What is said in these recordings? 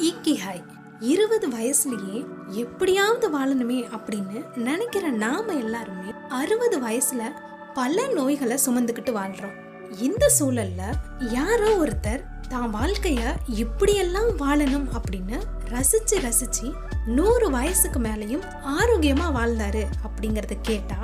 இக்கிஹாய் 20 வயசுலயே எப்படியாவது வாழணுமே அப்படின்னு நினைக்கிற நாம எல்லாருமே 60 வயசுல பல நோய்களை சுமந்துக்கிட்டு வாழ்றோம். இந்த சூழல்ல யாரோ ஒருத்தர் தான் வாழ்க்கைய இப்படியெல்லாம் வாழணும் அப்படின்னு ரசிச்சு ரசிச்சு 100 வயசுக்கு மேலையும் ஆரோக்கியமா வாழ்ந்தாரு அப்படிங்கறத கேட்டா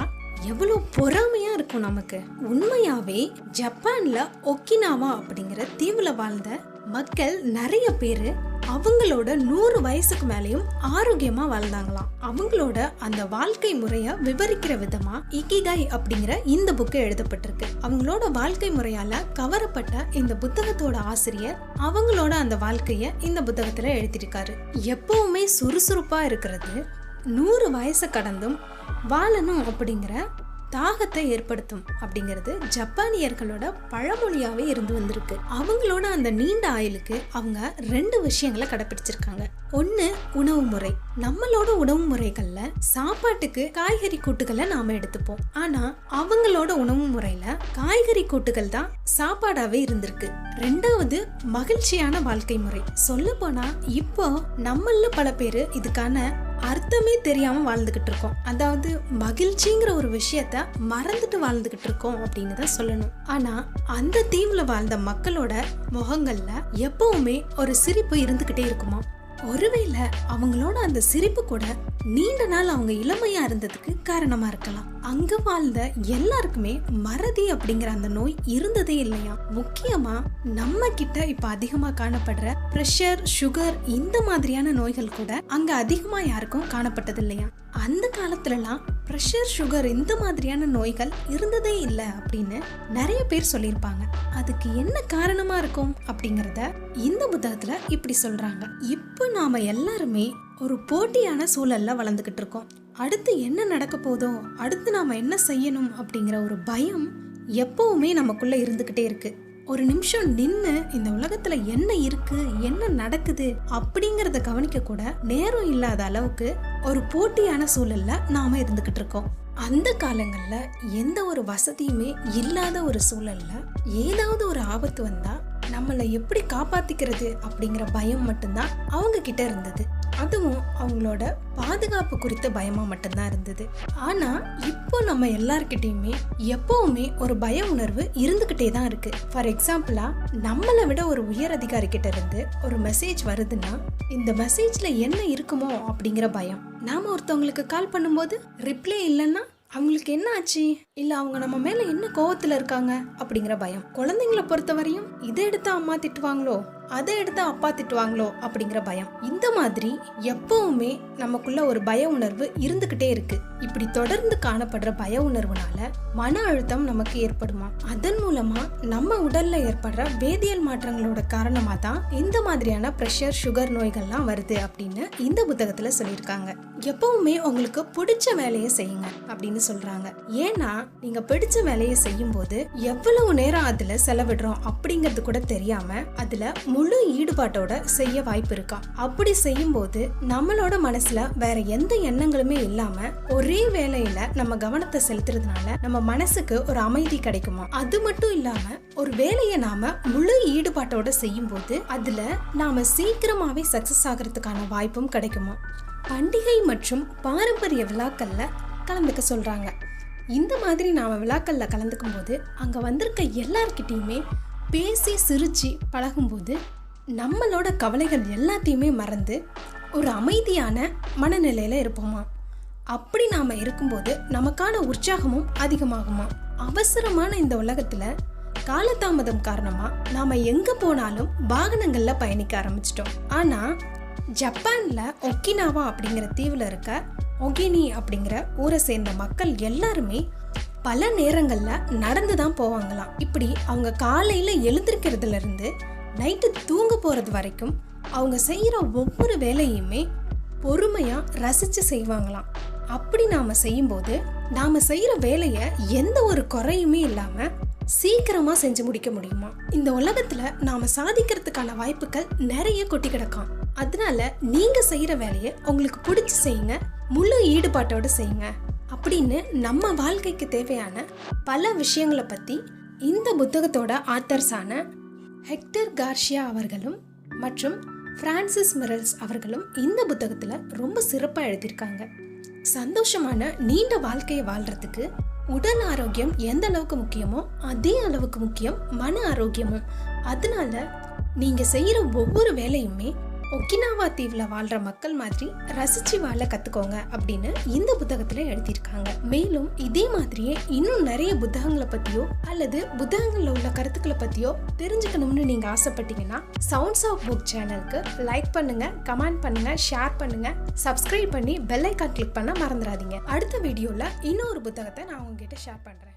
எவ்வளவு பொறாமையா இருக்கும் நமக்கு. உண்மையாவே ஜப்பான்ல ஒக்கினாவா அப்படிங்கிற தீவுல வாழ்ந்த மக்கள் நிறைய பேரு அவங்களோட 100 வயசுக்கு மேலையும் ஆரோக்கியமா வாழ்ந்தாங்களாம். அவங்களோட அந்த வாழ்க்கை முறைய விவரிக்கிற விதமா இக்கிகாய் அப்படிங்கிற இந்த புக்கு எழுதப்பட்டிருக்கு. அவங்களோட வாழ்க்கை முறையால கவரப்பட்ட இந்த புத்தகத்தோட ஆசிரியர் அவங்களோட அந்த வாழ்க்கைய இந்த புத்தகத்துல எழுதியிருக்காரு. எப்பவுமே சுறுசுறுப்பா இருக்கிறது 100 வயசு கடந்தும் வாழணும் அப்படிங்கிற தாகத்தை ஏற்படுத்தும் அப்படிங்கிறது ஜப்பானியர்களோட பழமொழியாவே இருந்து வந்திருக்கு. அவங்களோட அந்த நீண்ட ஆயுளுக்கு அவங்க 2 விஷயங்களை கடைபிடிச்சிருக்காங்க. ஒண்ணு உணவு முறை. நம்மளோட உணவு முறைகள்ல சாப்பாட்டுக்கு காய்கறி கூட்டுகளை நாம எடுத்துப்போம். ஆனா அவங்களோட உணவு முறையில காய்கறி கூட்டுகள் தான் சாப்பாடாவே இருந்திருக்கு. 2வது மகிழ்ச்சியான வாழ்க்கை முறை. சொல்ல போனா இப்போ நம்மள பல பேரு இதுக்கான அர்த்தமே தெரியாம வாழ்ந்துகிட்டு இருக்கோம். அதாவது மகிழ்ச்சிங்கிற ஒரு விஷயத்த மறந்துட்டு வாழ்ந்துகிட்டு இருக்கோம் அப்படின்னு தான் சொல்லணும். ஆனா அந்த தீவுல வாழ்ந்த மக்களோட முகங்கள்ல எப்பவுமே ஒரு சிரிப்பு இருந்துகிட்டே இருக்குமா. ஒருவேளை அவங்களோட அந்த சிரிப்பு கூட நீண்ட நாள் அவங்க இளமையா இருந்ததுக்கு காரணமா இருக்கலாம். அங்க வாழ்ந்த எல்லாருக்குமே மறதி அப்படிங்கிற அந்த நோய் இருந்ததே இல்லையா. முக்கியமா நம்ம கிட்ட இப்ப அதிகமா காணப்படுற பிரஷர், சுகர் இந்த மாதிரியான நோய்கள் கூட அங்க அதிகமா யாருக்கும் காணப்பட்டது இல்லையா. அந்த காலத்துலலாம் பிரஷர், சுகர் இந்த மாதிரியான நோய்கள் இருந்ததே இல்லை அப்படின்னு நிறைய பேர் சொல்லியிருப்பாங்க. அதுக்கு என்ன காரணமா இருக்கும் அப்படிங்கறத இந்த புத்தகத்துல இப்படி சொல்றாங்க. இப்போ நாம எல்லாருமே ஒரு போட்டியான சூழல்ல வளர்ந்துகிட்டு இருக்கோம். அடுத்து என்ன நடக்க போதோ, அடுத்து நாம என்ன செய்யணும் அப்படிங்கிற ஒரு பயம் எப்பவுமே நமக்குள்ள இருந்துகிட்டே இருக்கு. ஒரு நிமிஷம் நின்னு இந்த உலகத்துல என்ன இருக்கு, என்ன நடக்குது அப்படிங்கறத கவனிக்க கூட நேரம் இல்லாத அளவுக்கு ஒரு போட்டியான சூழல்ல நாம இருந்துகிட்டு இருக்கோம். அந்த காலங்கள்ல எந்த ஒரு வசதியுமே இல்லாத ஒரு சூழல்ல ஏதாவது ஒரு ஆபத்து வந்தா நம்மளை எப்படி காப்பாத்திக்கிறது அப்படிங்கிற பயம் மட்டும்தான் அவங்க கிட்ட இருந்தது. அதுவும் அவங்களோட பாதுகாப்பு குறித்த பயமா மட்டும்தான் இருந்தது. ஆனா இப்போ நம்ம எல்லார்கிட்டயுமே எப்பவுமே ஒரு பய உணர்வு இருந்துகிட்டே தான் இருக்கு. ஃபார் எக்ஸாம்பிளா, நம்மளை விட ஒரு உயர் அதிகாரி கிட்ட இருந்து ஒரு மெசேஜ் வருதுன்னா இந்த மெசேஜ்ல என்ன இருக்குமோ அப்படிங்கிற பயம். நாம ஒருத்தவங்களுக்கு கால் பண்ணும்போது ரிப்ளை இல்லைன்னா அவங்களுக்கு என்ன ஆச்சு, இல்ல அவங்க நம்ம மேல என்ன கோவத்துல இருக்காங்க அப்படிங்கிற பயம். குழந்தைங்களை பொறுத்த வரையும் இதை எடுத்தா அம்மா திட்டுவாங்களோ, அதை எடுத்தா அப்பா திட்டுவாங்களோ அப்படிங்கிற பயம். இந்த மாதிரி எப்பவுமே நமக்குள்ள ஒரு பய உணர்வு இருந்துகிட்டே இருக்கு. இப்படி தொடர்ந்து காணப்படுற பய உணர்வுனால மன அழுத்தம் நமக்கு ஏற்படுமா. அதன் மூலமா நம்ம உடல்ல ஏற்படுற வேதியியல் மாற்றங்களோட காரணமா தான் இந்த மாதிரியான பிரஷர், சுகர் நோய்கள்லாம் வருது அப்படின்னு இந்த புத்தகத்துல சொல்லியிருக்காங்க. எப்பவுமே உங்களுக்கு பிடிச்ச வேலையை செய்யுங்க அப்படின்னு சொல்றாங்க. ஏன்னா நீங்க பிடிச்ச வேலையை செய்யும் போது எவ்வளவு நேரம் அதுல செலவிடுறோம் அப்படிங்கிறது கூட தெரியாம அதுல முழு ஈடுபாட்டோட செய்ய வாய்ப்பு இருக்கா. அப்படி செய்யும் போது நம்மளோட மனசுல வேற எந்த எண்ணங்களுமே இல்லாம ஒரே வேலையில நம்ம கவனத்தை செலுத்துறதுனால நம்ம மனசுக்கு ஒரு அமைதி கிடைக்குமா. அது மட்டும் இல்லாம ஒரு வேலையை நாம முழு ஈடுபாட்டோட செய்யும் போது அதுல நாம சீக்கிரமாவே சக்சஸ் ஆகிறதுக்கான வாய்ப்பும் கிடைக்குமா. பண்டிகை மற்றும் பாரம்பரிய விழாக்கள்ல கலந்துக்க சொல்றாங்க. இந்த மாதிரி நாம விழாக்கள்ல கலந்துக்கும் போது அங்க வந்திருக்க எல்லார்கிட்டயுமே பேசி சிரிச்சு பழகும்போது நம்மளோட கவலைகள் எல்லாத்தையுமே மறந்து ஒரு அமைதியான மனநிலையில இருப்போமா. அப்படி நாம இருக்கும்போது நமக்கான உற்சாகமும் அதிகமாகுமா. அவசரமான இந்த உலகத்துல காலதாமதம் காரணமா நாம எங்க போனாலும் வாகனங்கள்ல பயணிக்க ஆரம்பிச்சிட்டோம். ஆனா ஜப்பான்ல ஒக்கினாவா அப்படிங்கிற தீவுல இருக்க ஒகினி அப்படிங்கிற ஊரை சேர்ந்த மக்கள் எல்லாருமே பல நேரங்கள்ல நடந்துதான் போவாங்களாம். இப்படி அவங்க காலையில எழுந்திருக்கிறதுல இருந்து நைட்டு தூங்க போறது வரைக்கும் அவங்க செய்யற ஒவ்வொரு வேலையுமே பொறுமையா ரசிச்சு செய்வாங்களாம். அப்படி நாம செய்யும்போது நாம செய்யற வேலைய எந்த ஒரு குறையுமே இல்லாம சீக்கிரமா செஞ்சு முடிக்க முடியுமா. இந்த உலகத்துல நாம சாதிக்கிறதுக்கான வாய்ப்புகள் நிறைய கொட்டி கிடக்கும். அதனால நீங்க செய்யற வேலையை உங்களுக்கு பிடிச்சு செய்யுங்க, முழு ஈடுபாட்டோட செய்யுங்க அப்படின்னு நம்ம வாழ்க்கைக்கு தேவையான பல விஷயங்களை பத்தி இந்த புத்தகத்தோட ஆத்தர்ஸான ஹெக்டர் கார்சியா அவர்களும் மற்றும் பிரான்சிஸ் மிரல்ஸ் அவர்களும் இந்த புத்தகத்துல ரொம்ப சிறப்பா எழுதியிருக்காங்க. சந்தோஷமான நீண்ட வாழ்க்கையை வாழ்றதுக்கு உடல் ஆரோக்கியம் எந்த அளவுக்கு முக்கியமோ அதே அளவுக்கு முக்கியம் மன ஆரோக்கியமும். அதனால நீங்க செய்யற ஒவ்வொரு வேலையுமே ஒக்கினாவா தீவுல வாழ்ற மக்கள் மாதிரி ரசிச்சு வாழ கத்துக்கோங்க அப்படின்னு இந்த புத்தகத்துல எழுதியிருக்காங்க. மேலும் இதே மாதிரியே இன்னும் நிறைய புத்தகங்களை பத்தியோ அல்லது புத்தகங்கள்ல உள்ள கருத்துக்களை பத்தியோ தெரிஞ்சுக்கணும்னு நீங்க ஆசைப்பட்டீங்கன்னா சவுண்ட்ஸ் ஆஃப் புக் சேனலுக்கு லைக் பண்ணுங்க, கமெண்ட் பண்ணுங்க, ஷேர் பண்ணுங்க, சப்ஸ்கிரைப் பண்ணி பெல் ஐகான் கிளிக் பண்ண மறந்துடாதீங்க. அடுத்த வீடியோல இன்னொரு புத்தகத்தை நான் உங்ககிட்ட ஷேர் பண்றேன்.